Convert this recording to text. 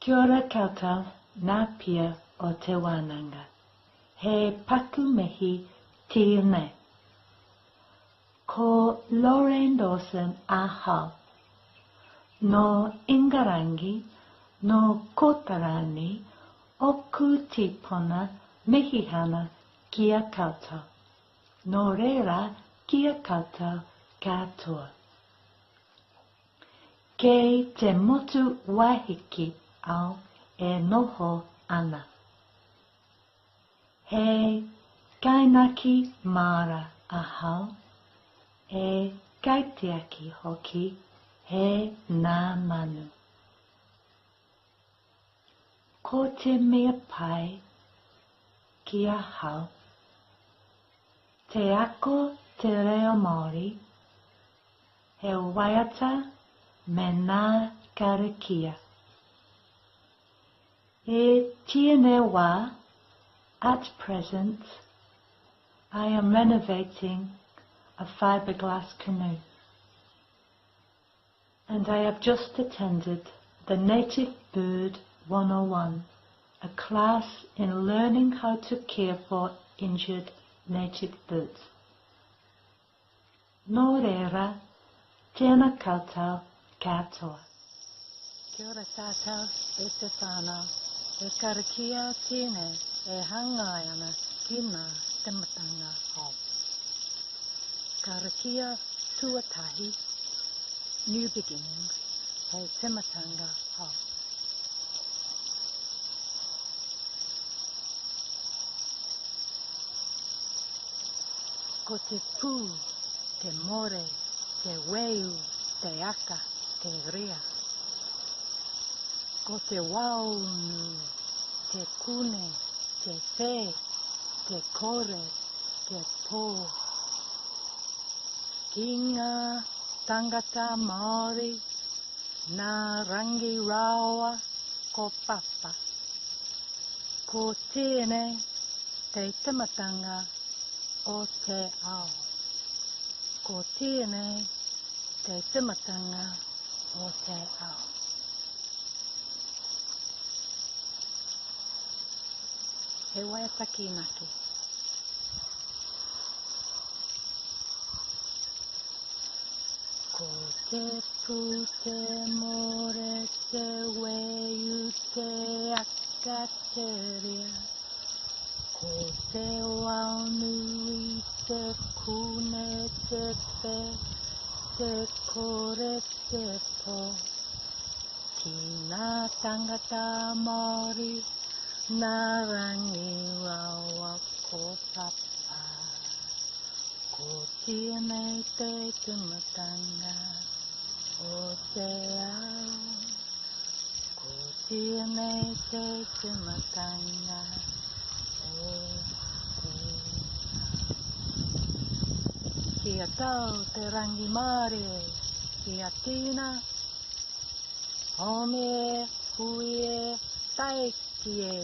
Kia ora koutou, nā pia o te wānanga. He paku mihi tīnei. Ko Lauren Dawson ahau. No Ingarangi, no Kotarani, oku tīpona mihihana kia koutou. No reira kia koutou katoa. Kei te motu wahiki au e noho ana. He kainaki mara ahau, e kaitiaki hoki he nā manu. Ko te mea pai ki a hau, te ako te reo Māori, he waiata me nā karakia. E tiene wā, at present, I am renovating a fiberglass canoe. And I have just attended the Native Bird 101, a class in learning how to care for injured native birds. Nō reira, tēnā koutou katoa. Kia ora tātou, e te whānau, e karakia tēnei e hangai ana ki nā tematanga hau. Karakia tuatahi, new beginnings, hei tematanga hau. Ko te pū, te more, te weu, te aka, te rea. Ko te waunu, te kune, te whē, te kore, te pō. Ki ngā tangata Māori, nā rangi rawa ko papa. Ko tēnei te tematanga o te ao. Ko tēnei te tematanga o te ao. He waiataki naki. Ko te pū, te more, te weu, te aka, te rea. Ko te waunui, te kune, te whē, te kore, te pō. Ki ngā tangata Māori, nā rangi rawa ko papa. Ko tēnei te tumatanga o te ao. Ko tēnei te tumatanga o te ao. Kia tau te rangi Māori, kia tīna, home, hui e, taiki e.